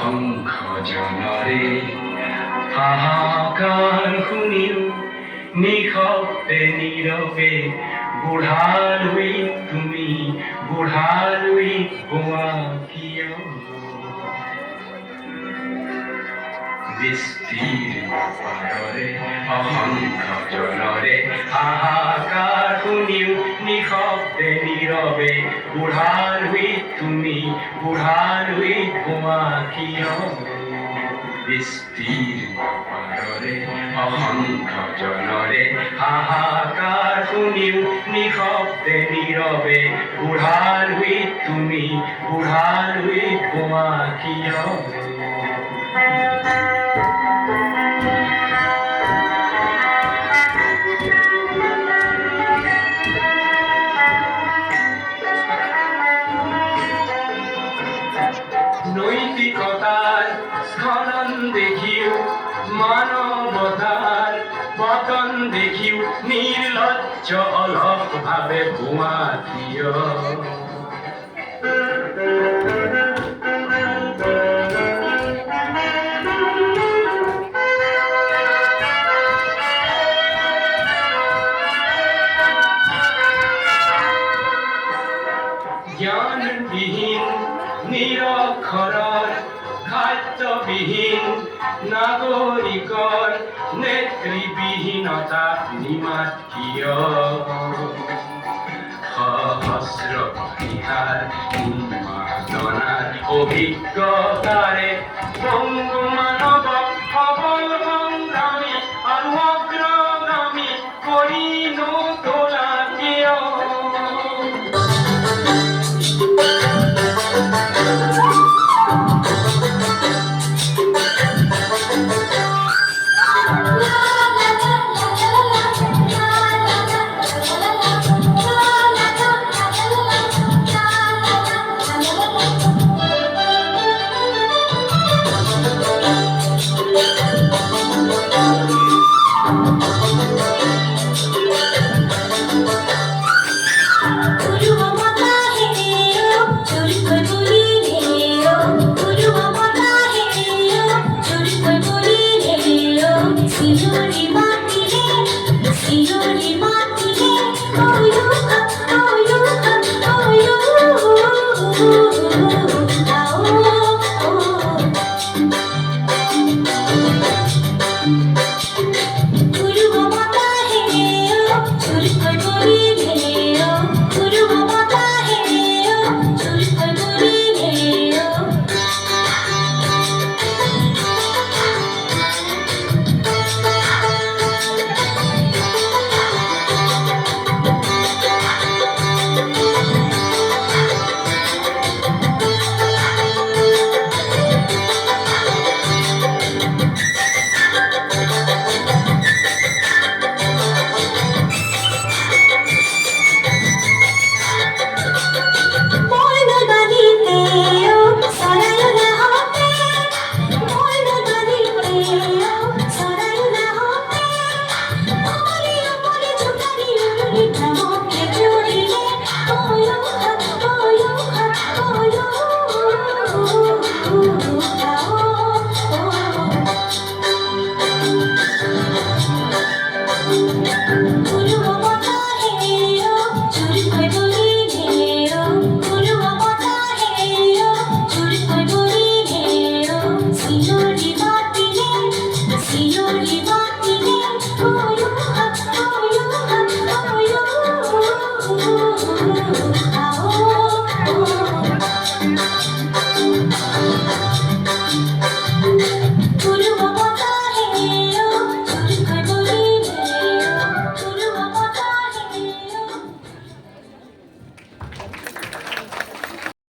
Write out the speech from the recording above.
অসংখ্য জনৰে হাহাকাৰ শুনিও নিশব্দে নীৰৱে বুঢ়ালৈ তুমি বুঢ়ালৈ গোৱা কিয় বিস্তীৰ্ণ পাৰৰে অসংখ্য জনৰে হাহাকাৰ শুনিও নিশব্দে নীৰৱে বুঢ়ালৈ তুমি বুঢ়ালৈ গোৱা কিয় বিস্তীৰ্ণ পাৰৰে অসংখ্য জনৰে হাহাকাৰ শুনিও নিশব্দে নীৰৱে বুঢ়ালৈ তুমি বুঢ়ালৈ গোৱা কিয় নৈতিকতাৰ স্খলন দেখিও মানৱতাৰ পতন দেখিও নিৰ্লজ্জ অলসভাৱে গোৱা কিয় জ্ঞানবিহীন নিৰক্ষৰৰ খাদ্যবিহীন নাগৰিকৰ নেতৃবিহীনতা নিমাত কিয় সহস্ৰ বিহাৰ উন্মাদনাৰ অভিজ্ঞতাৰে বংগ মানৱ